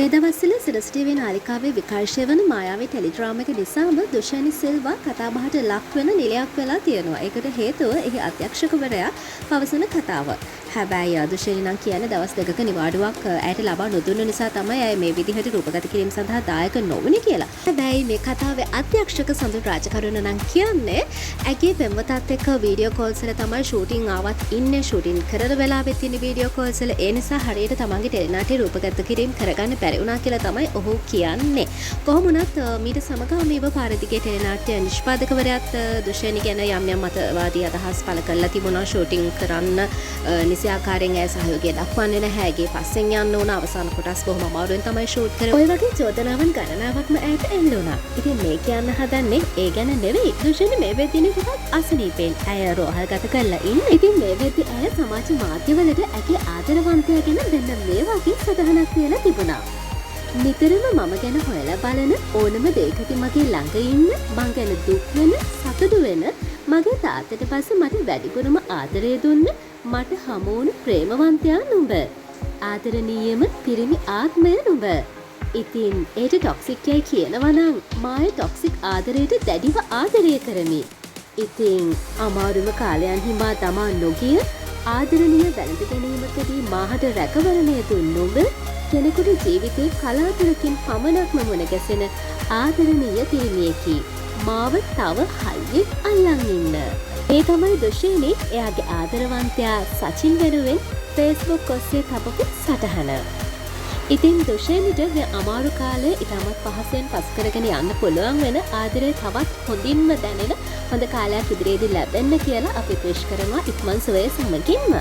මේ දවස්වල සිරස් ටීවී නාලිකාවේ විකාශය වන මායාවී ටෙලිඩ්‍රාම එක නිසාම දුෂානි සිල්වා කතාබහට ලක් වෙන නිලයක් වෙලා තියෙනවා. ඒකට හේතුව එහි අධ්‍යක්ෂකවරයා පවසන කතාව. හැබැයි දුෂානි නම් කියන්නේ දවස් දෙකක නිවාඩුවක් ඇයට ලබා නොදුන්න නිසා තමයි ඇය මේ විදිහට රූපගත කිරීම සඳහා දායක නොවුනේ කියලා. හැබැයි මේ කතාවේ අධ්‍යක්ෂක සඳුන් රාජකරුණ නම් කියන්නේ ඇගේ පෙම්වතත් එක්ක වීඩියෝ කෝල්ස් වල තමයි ෂූටින් ආවත් ඉන්නේ. ෂූටින් කරන වෙලාවෙත් තියෙන වීඩියෝ කෝල්ස් වල ඒ නිසා හරියට තමන්ගේ ටෙලිනාට්‍ය රූපගත කිරීම කරගන්න බැරි වුණා කියලා තමයි ඔහු කියන්නේ. කොහොම වුණත් මීට සමගාමීව පාරදිගේ ටෙලිනාට්‍ය නිෂ්පාදකවරයාත් දුෂානි ගැන යම් යම් මතවාදී අදහස් පළ කරලා තිබුණා. ෂූටිං කරන්න නිසි ආකාරයෙන් ඇය සහයෝගය දක්වන්නේ නැහැ. ඇගේ පස්සෙන් යන්න ඕන අවසාන කොටස් බොහොම අමාරුවෙන් තමයි ෂූට් කරේ. ඔය වගේ චෝදනාවන් ගණනාවක්ම ඇයට එල්ල වුණා. ඉතින් මේ කියන්න හදන්නේ ඒ ගැන නෙවෙයි. දුෂානි මේ වෙද්දී ටිකක් අසනීපෙන් ඇය රෝහල්ගත කරලා ඉන්නේ. ඉතින් මේ වෙද්දී ඇය සමාජ මාධ්‍යවලට ඇගේ ආදරවන්තයා ගැන දෙන්න මේ වගේ සටහනක් කියලා තිබුණා. නිතරම මම ගැන හොයලා බලන ඕනම දෙයකට මගේ ළඟ ඉන්න, මං ගැන දුක් වෙන, සතුටු වෙන මගේ තාත්තට පස්සේ මට වැඩිපුරම ආදරය දුන්න මට හමු වුණු ප්‍රේමවන්තයා නුඹ. ආදරණීයම පිරිමි ආත්මය නුඹ. ඉතින් ඒට ටොක්සික් යයි කියනවා නම් මාය ටොක්සික් ආදරයට දැඩිව ආදරය කරමි. ඉතින් අමාරුම කාලයන් හිමා තමා නොගිය ආදරණීය වැළඳ ගැනීමකදී මාහට රැකවරණය දුන් නුඹ කෙනෙකුට ජීවිතේ කලාතුරකින් පමණක්ම මුණ ගැසෙන ආදරණීය පිරිමියෙකි. මාව තව හයියෙන් අල්ලන් ඉන්න. මේ තමයි දුෂානි එයාගේ ආදරවන්තයා සචින් වෙනුවෙන් Facebook ඔස්සේ තබපු සටහන. ඉතින් දුෂානිට මේ අමාරු කාලේ ඉතාමත් පහසෙන් පස් කරගෙන යන්න පුළුවන් වෙන ආදරය තවත් හොඳින්ම දැනෙන හොඳ කාලයක් ඉදිරියේදී ලැබෙන්න කියලා අපි විශ් කරනවා ඉක්මන් සුවය සමගින්ම.